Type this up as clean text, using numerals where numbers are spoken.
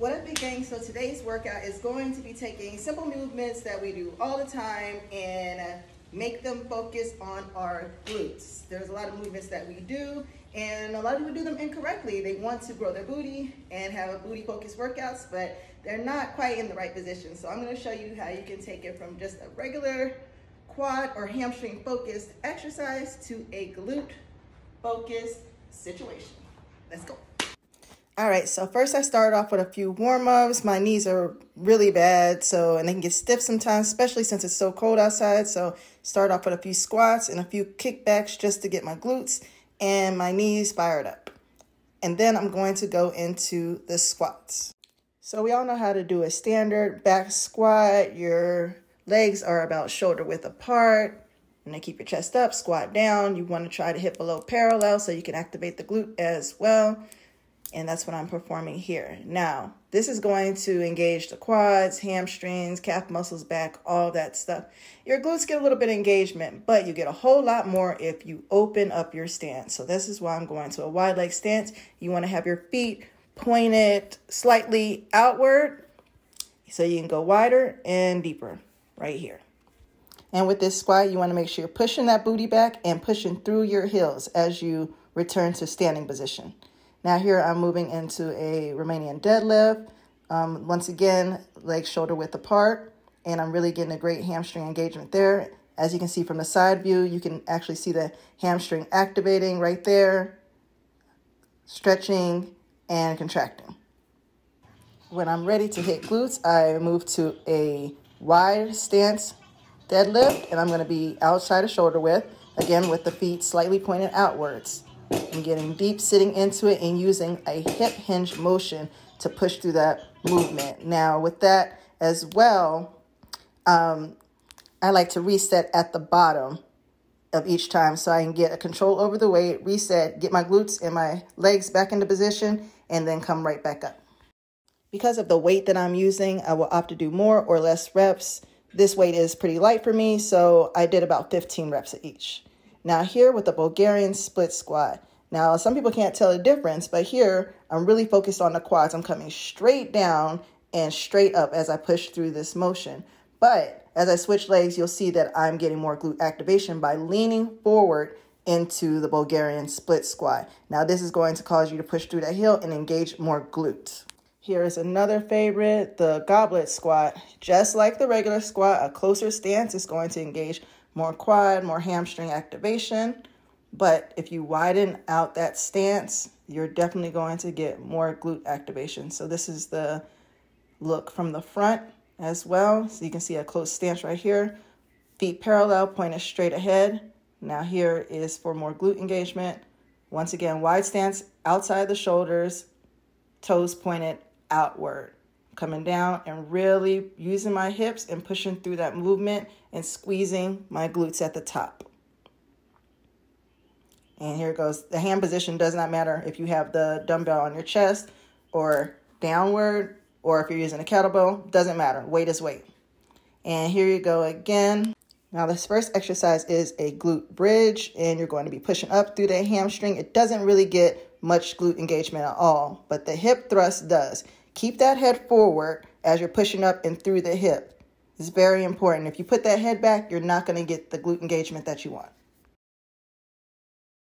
What up, big gang? So today's workout is going to be taking simple movements that we do all the time and make them focus on our glutes. There's a lot of movements that we do and a lot of people do them incorrectly. They want to grow their booty and have a booty focused workouts, but they're not quite in the right position. So I'm going to show you how you can take it from just a regular quad or hamstring focused exercise to a glute focused situation. Let's go. All right, so first I start off with a few warm-ups. My knees are really bad, and they can get stiff sometimes, especially since it's so cold outside. So start off with a few squats and a few kickbacks just to get my glutes and my knees fired up. And then I'm going to go into the squats. So we all know how to do a standard back squat. Your legs are about shoulder width apart. And then keep your chest up, squat down. You want to try to hip below parallel so you can activate the glute as well. And that's what I'm performing here. Now, this is going to engage the quads, hamstrings, calf muscles, back, all that stuff. Your glutes get a little bit of engagement, but you get a whole lot more if you open up your stance. So this is why I'm going to a wide leg stance. You want to have your feet pointed slightly outward so you can go wider and deeper right here. And with this squat, you want to make sure you're pushing that booty back and pushing through your heels as you return to standing position. Now here I'm moving into a Romanian deadlift. Once again, legs shoulder width apart, and I'm really getting a great hamstring engagement there. As you can see from the side view, you can actually see the hamstring activating right there, stretching and contracting. When I'm ready to hit glutes, I move to a wide stance deadlift, and I'm going to be outside of shoulder width, again with the feet slightly pointed outwards. I'm getting deep, sitting into it and using a hip hinge motion to push through that movement. Now with that as well, I like to reset at the bottom of each time so I can get a control over the weight, reset, get my glutes and my legs back into position, and then come right back up. Because of the weight that I'm using, I will opt to do more or less reps. This weight is pretty light for me, so I did about 15 reps at each. Now here with the Bulgarian split squat. Now some people can't tell the difference, but here I'm really focused on the quads. I'm coming straight down and straight up as I push through this motion. But as I switch legs, you'll see that I'm getting more glute activation by leaning forward into the Bulgarian split squat. Now this is going to cause you to push through that heel and engage more glutes. Here is another favorite, the goblet squat. Just like the regular squat, a closer stance is going to engage more quad, more hamstring activation. But if you widen out that stance, you're definitely going to get more glute activation. So this is the look from the front as well. So you can see a close stance right here. Feet parallel, pointed straight ahead. Now here is for more glute engagement. Once again, wide stance outside the shoulders, toes pointed outward. Coming down and really using my hips and pushing through that movement and squeezing my glutes at the top. And here it goes. The hand position does not matter if you have the dumbbell on your chest or downward, or if you're using a kettlebell, doesn't matter. Weight is weight. And here you go again. Now this first exercise is a glute bridge, and you're going to be pushing up through the hamstring. It doesn't really get much glute engagement at all, but the hip thrust does. Keep that head forward as you're pushing up and through the hip. It's very important. If you put that head back, you're not going to get the glute engagement that you want.